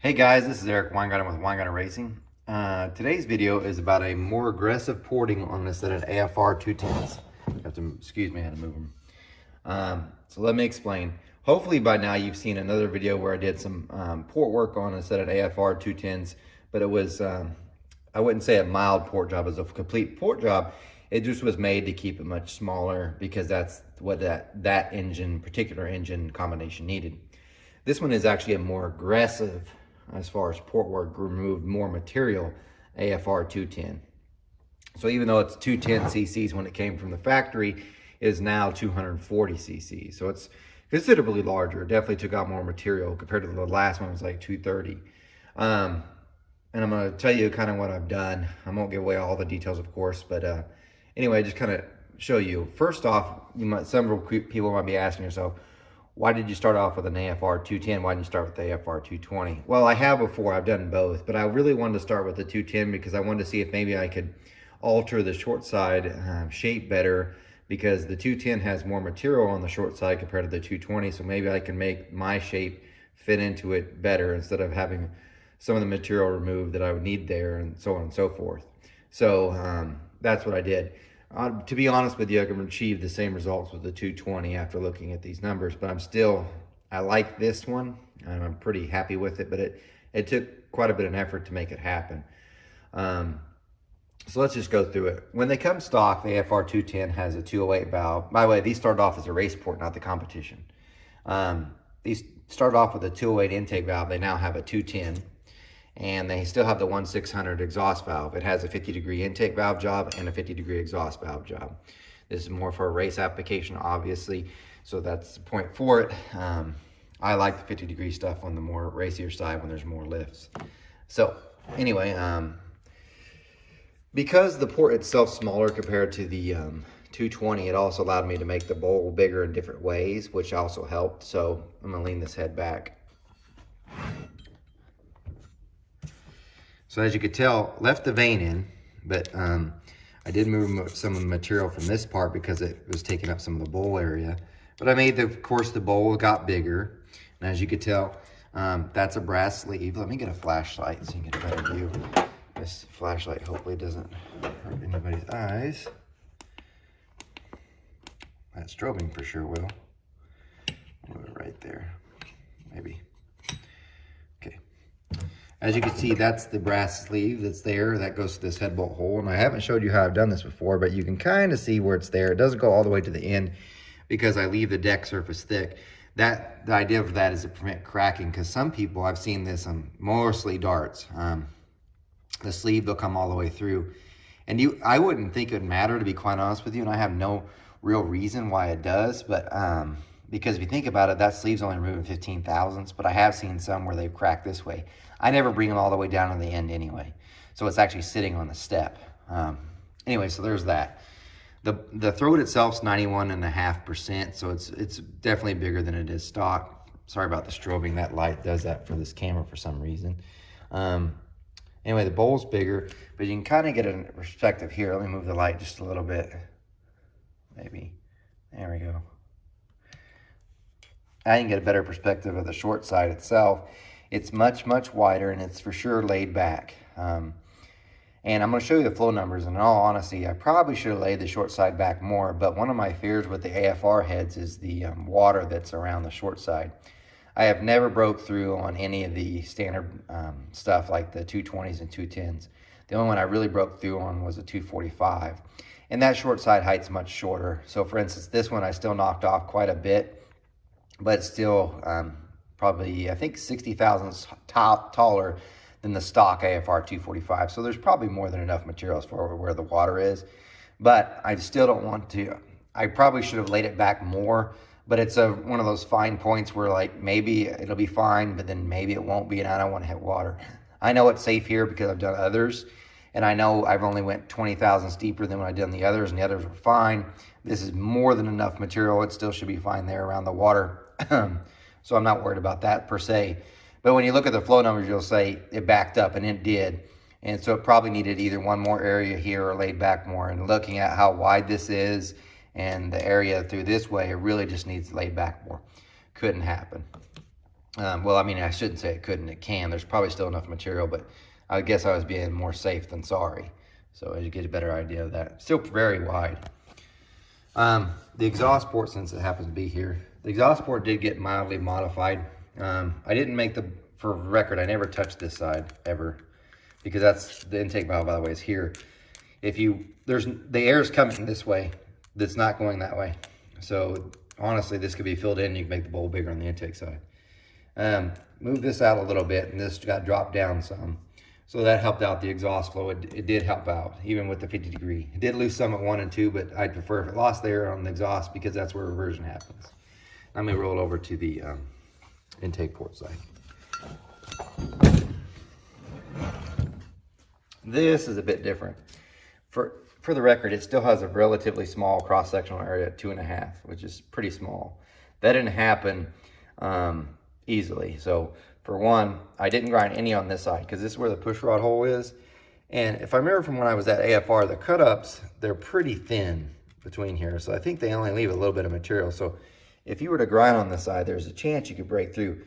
Hey guys, this is Eric Weingarten with Weingarten Racing. Today's video is about a more aggressive porting on this set of AFR 210s. You have to excuse me, I had to move them. So let me explain. Hopefully by now you've seen another video where I did some port work on a set of AFR 210s, but it was, I wouldn't say a mild port job, it was a complete port job. It just was made to keep it much smaller because that's what that particular engine combination needed. This one is actually a more aggressive, as far as port work, removed more material, AFR 210. So even though it's 210 cc's when it came from the factory, it is now 240 cc's. So it's considerably larger. It definitely took out more material compared to the last one, was like 230. And I'm going to tell you kind of what I've done. I won't give away all the details, of course, but anyway, just kind of show you. First off, several people might be asking yourself, why did you start off with an AFR 210? Why didn't you start with the AFR 220? Well, I have before. I've done both, but I really wanted to start with the 210 because I wanted to see if maybe I could alter the short side shape better, because the 210 has more material on the short side compared to the 220. So maybe I can make my shape fit into it better instead of having some of the material removed that I would need there, and so on and so forth. So that's what I did. To be honest with you, I can achieve the same results with the 220 after looking at these numbers, but I like this one, and I'm pretty happy with it, but it took quite a bit of effort to make it happen. So let's just go through it. When they come stock, the AFR 210 has a 208 valve. By the way, these started off as a race port, not the competition. These started off with a 208 intake valve. They now have a 210. And they still have the 1600 exhaust valve. It has a 50-degree intake valve job and a 50-degree exhaust valve job. This is more for a race application, obviously, so that's the point for it. I like the 50-degree stuff on the more racier side when there's more lifts. So anyway, because the port itself is smaller compared to the 220, it also allowed me to make the bowl bigger in different ways, which also helped. So I'm gonna lean this head back. So as you could tell, left the vane in, but I did move some of the material from this part because it was taking up some of the bowl area. But I made, of course, the bowl got bigger. And as you could tell, that's a brass sleeve. Let me get a flashlight so you can get a better view. This flashlight hopefully doesn't hurt anybody's eyes. That strobing for sure will. Move it right there, maybe. As you can see, that's the brass sleeve that's there. That goes to this head bolt hole. And I haven't showed you how I've done this before, but you can kind of see where it's there. It doesn't go all the way to the end because I leave the deck surface thick. The idea of that is to prevent cracking, because some people, I've seen this on mostly darts. The sleeve will come all the way through. And I wouldn't think it would matter, to be quite honest with you, and I have no real reason why it does, but because if you think about it, that sleeve's only removing 15 thousandths, but I have seen some where they've cracked this way. I never bring them all the way down to the end anyway, so it's actually sitting on the step. Anyway, so there's that. The throat itself's 91.5%, so it's definitely bigger than it is stock. Sorry about the strobing. That light does that for this camera for some reason. Anyway, the bowl's bigger, but you can kind of get a perspective here. Let me move the light just a little bit. Maybe. There we go. I can get a better perspective of the short side itself. It's much, much wider, and it's for sure laid back. And I'm going to show you the flow numbers. And in all honesty, I probably should have laid the short side back more, but one of my fears with the AFR heads is the water that's around the short side. I have never broke through on any of the standard stuff like the 220s and 210s. The only one I really broke through on was a 245. And that short side height's much shorter. So for instance, this one I still knocked off quite a bit, but it's still probably, I think, 60 thousandths taller than the stock AFR 245. So there's probably more than enough materials for where the water is. But I still don't want to, I probably should have laid it back more, but it's one of those fine points where like maybe it'll be fine, but then maybe it won't be, and I don't want to hit water. I know it's safe here because I've done others, and I know I've only went 20 thousandths deeper than when I did on the others, and the others were fine. This is more than enough material. It still should be fine there around the water. So I'm not worried about that per se. But when you look at the flow numbers, you'll say it backed up, and it did. And so it probably needed either one more area here or laid back more. And looking at how wide this is and the area through this way, it really just needs laid back more. Couldn't happen. Well, I mean, I shouldn't say it couldn't, it can. There's probably still enough material, but I guess I was being more safe than sorry. So as you get a better idea of that. Still very wide. The exhaust port, since it happens to be here, the exhaust port did get mildly modified. I didn't make the, for record, I never touched this side ever, because that's the intake valve, by the way, is here. If you, the air is coming this way, that's not going that way. So honestly, this could be filled in, you can make the bowl bigger on the intake side. Move this out a little bit, and this got dropped down some. So that helped out the exhaust flow. It did help out, even with the 50 degree. It did lose some at 1 and 2, but I'd prefer if it lost there on the exhaust, because that's where reversion happens. Let me roll over to the intake port side. This is a bit different. For the record, it still has a relatively small cross-sectional area at 2.5, which is pretty small. That didn't happen easily. So for one, I didn't grind any on this side, because this is where the push rod hole is. And if I remember from when I was at AFR, the cut-ups, they're pretty thin between here. So I think they only leave a little bit of material. So if you were to grind on this side, there's a chance you could break through.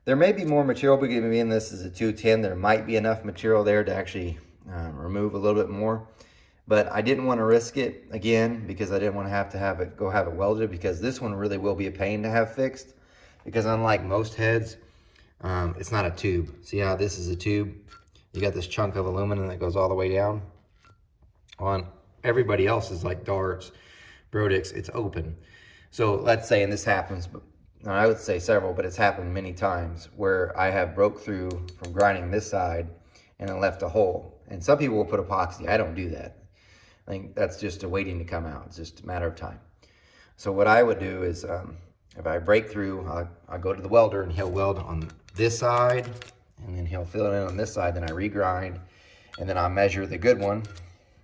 There may be more material, but being this is a 210, there might be enough material there to actually remove a little bit more. But I didn't want to risk it, again, because I didn't want to have it welded, because this one really will be a pain to have fixed. Because unlike most heads, it's not a tube. See how this is a tube? You got this chunk of aluminum that goes all the way down. On everybody else's, like darts, Brodix, it's open. So let's say, and this happens, but I would say several, but it's happened many times, where I have broke through from grinding this side and then left a hole. And some people will put epoxy. I don't do that. I think that's just waiting to come out. It's just a matter of time. So what I would do is, if I break through, I'll go to the welder, and he'll weld on this side, and then he'll fill it in on this side. Then I regrind, and then I'll measure the good one,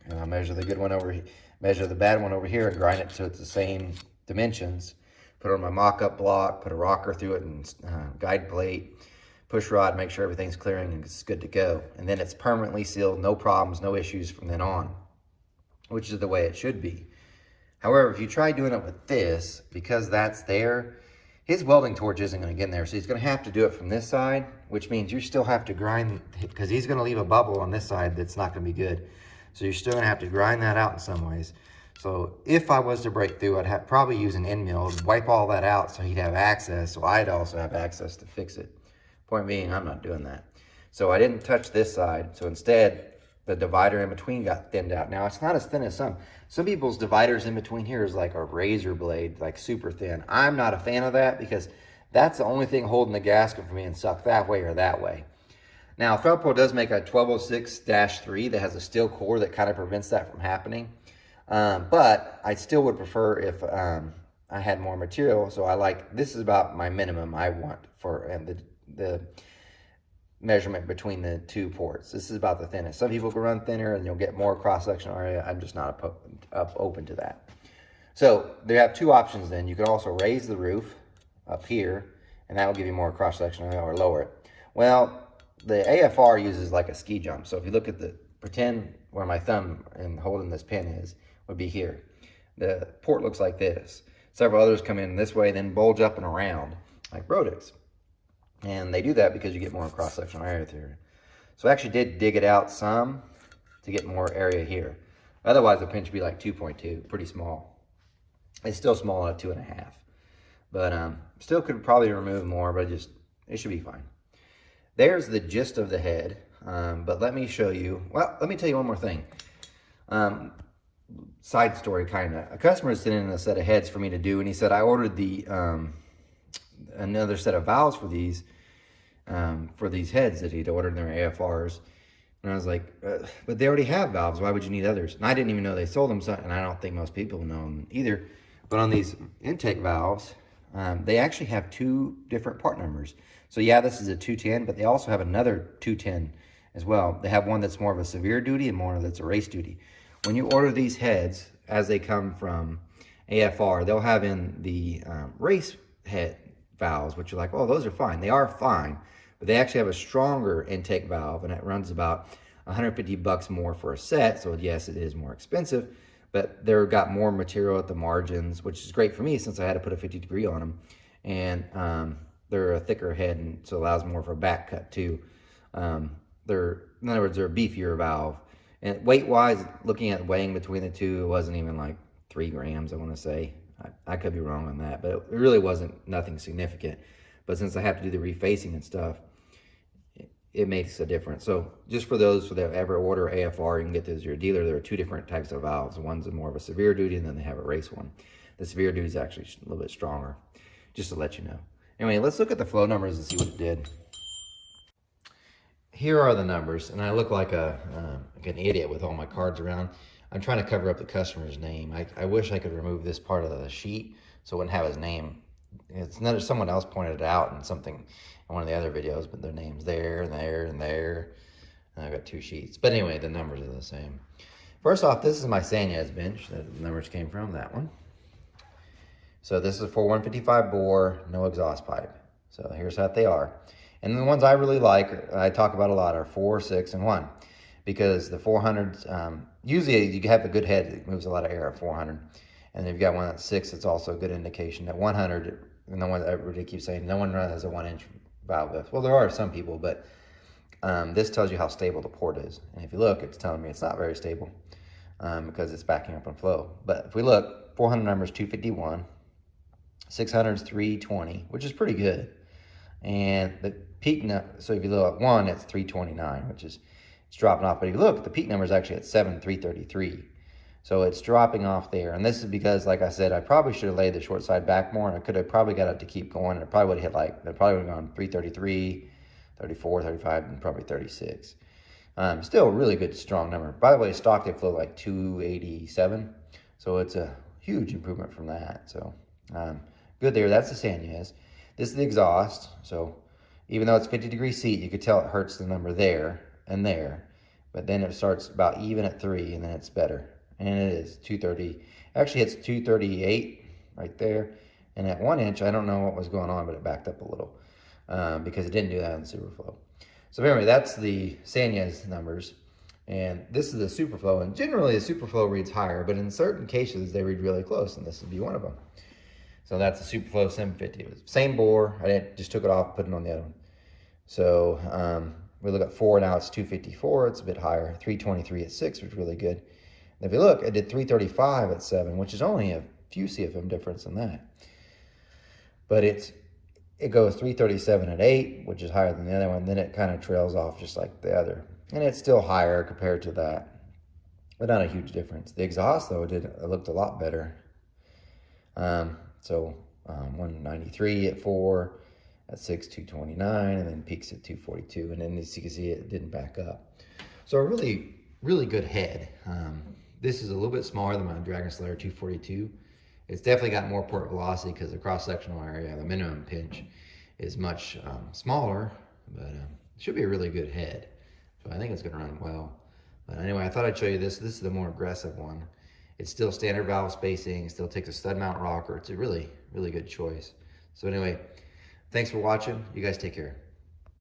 and I'll measure the good one over here, measure the bad one over here, and grind it so it's the same dimensions. Put it on my mock-up block, put a rocker through it, and guide plate, push rod, make sure everything's clearing and it's good to go. And then it's permanently sealed, no problems, no issues from then on, which is the way it should be. However, if you try doing it with this, because that's there, his welding torch isn't going to get in there. So he's going to have to do it from this side, which means you still have to grind, because he's going to leave a bubble on this side that's not going to be good. So you're still going to have to grind that out in some ways. So if I was to break through, I'd probably use an end mill, wipe all that out so he'd have access, so I'd also have access to fix it. Point being, I'm not doing that. So I didn't touch this side. So instead, the divider in between got thinned out. Now, it's not as thin as some. Some people's dividers in between here is like a razor blade, like super thin. I'm not a fan of that, because that's the only thing holding the gasket from being sucked that way or that way. Now, Felpro does make a 1206-3 that has a steel core that kind of prevents that from happening. But I still would prefer if I had more material. So this is about my minimum I want for the measurement between the two ports. This is about the thinnest. Some people can run thinner and you'll get more cross-sectional area. I'm just not open to that. So they have two options then. You can also raise the roof up here, and that will give you more cross-sectional area, or lower it. Well, the AFR uses like a ski jump. So if you look at pretend where my thumb and holding this pin is, would be here. The port looks like this. Several others come in this way, then bulge up and around, like Brodix. And they do that because you get more cross-sectional area through. So I actually did dig it out some to get more area here. Otherwise, the pin should be like 2.2, pretty small. It's still small at 2.5. But still could probably remove more, but it should be fine. There's the gist of the head. But let me show you, well, let me tell you one more thing. Side story, kind of. A customer sent in a set of heads for me to do, and he said, I ordered another set of valves for these heads that he'd ordered in their AFRs. And I was like, but they already have valves. Why would you need others? And I didn't even know they sold them, and I don't think most people know them either. But on these intake valves, they actually have two different part numbers. So yeah, this is a 210, but they also have another 210 as well. They have one that's more of a severe duty and one that's a race duty. When you order these heads, as they come from AFR, they'll have in the race head valves, which are like, oh, those are fine. They are fine, but they actually have a stronger intake valve, and it runs about $150 more for a set. So yes, it is more expensive, but they've got more material at the margins, which is great for me since I had to put a 50 degree on them. And they're a thicker head, and so it allows more for a back cut too. In other words, they're a beefier valve. And weight-wise, looking at weighing between the two, it wasn't even like 3 grams, I want to say. I could be wrong on that, but it really wasn't nothing significant. But since I have to do the refacing and stuff, it makes a difference. So just for those that ever order AFR, you can get this as your dealer. There are 2 different types of valves. One's more of a severe duty, and then they have a race one. The severe duty is actually a little bit stronger, just to let you know. Anyway, let's look at the flow numbers and see what it did. Here are the numbers, and I look like an idiot with all my cards around. I'm trying to cover up the customer's name. I wish I could remove this part of the sheet so it wouldn't have his name. Someone else pointed it out in something in one of the other videos, but their name's there and there and there. And I've got 2 sheets. But anyway, the numbers are the same. First off, this is my Sanez bench that the numbers came from, that one. So this is for 155 bore, no exhaust pipe. So here's how they are. And the ones I really like, I talk about a lot, are 4, 6, and 1. Because the 400s, usually you have a good head that moves a lot of air at 400. And if you've got one that's 6, it's also a good indication that 100, and the one that everybody keeps saying, no one has a 1-inch valve lift. Well, there are some people, but this tells you how stable the port is. And if you look, it's telling me it's not very stable because it's backing up on flow. But if we look, 400 number is 251, 600 is 320, which is pretty good. And the peak, so if you look at 1, it's 329, which is, it's dropping off. But if you look, the peak number is actually at 333. So it's dropping off there. And this is because, like I said, I probably should have laid the short side back more, and I could have probably got it to keep going. And it probably would have hit it probably would have gone 333, 34, 35, and probably 36. Still a really good, strong number. By the way, stock they flow like 287. So it's a huge improvement from that. So good there. That's the Sanez. This is the exhaust. So even though it's 50-degree seat, you could tell it hurts the number there and there. But then it starts about even at 3, and then it's better. And it is 230. Actually, it's 238 right there. And at 1 inch, I don't know what was going on, but it backed up a little because it didn't do that in Superflow. So anyway, that's the Sanez numbers. And this is the Superflow. And generally, the Superflow reads higher, but in certain cases, they read really close, and this would be one of them. So that's the Superflow 750. It was same bore. I just took it off, put it on the other one. So we look at 4 now, it's 254. It's a bit higher. 323 at 6, which is really good. And if you look, I did 335 at 7, which is only a few CFM difference in that. But it goes 337 at 8, which is higher than the other one. Then it kind of trails off just like the other. And it's still higher compared to that, but not a huge difference. The exhaust, though, it looked a lot better. 193 at 4, at 6, 229, and then peaks at 242. And then as you can see, it didn't back up. So a really, really good head. This is a little bit smaller than my Dragon Slayer 242. It's definitely got more port velocity because the cross-sectional area, the minimum pinch, is much smaller, but it should be a really good head. So I think it's going to run well. But anyway, I thought I'd show you this. This is the more aggressive one. It's still standard valve spacing. It still takes a stud mount rocker. It's a really, really good choice. So anyway, thanks for watching. You guys take care.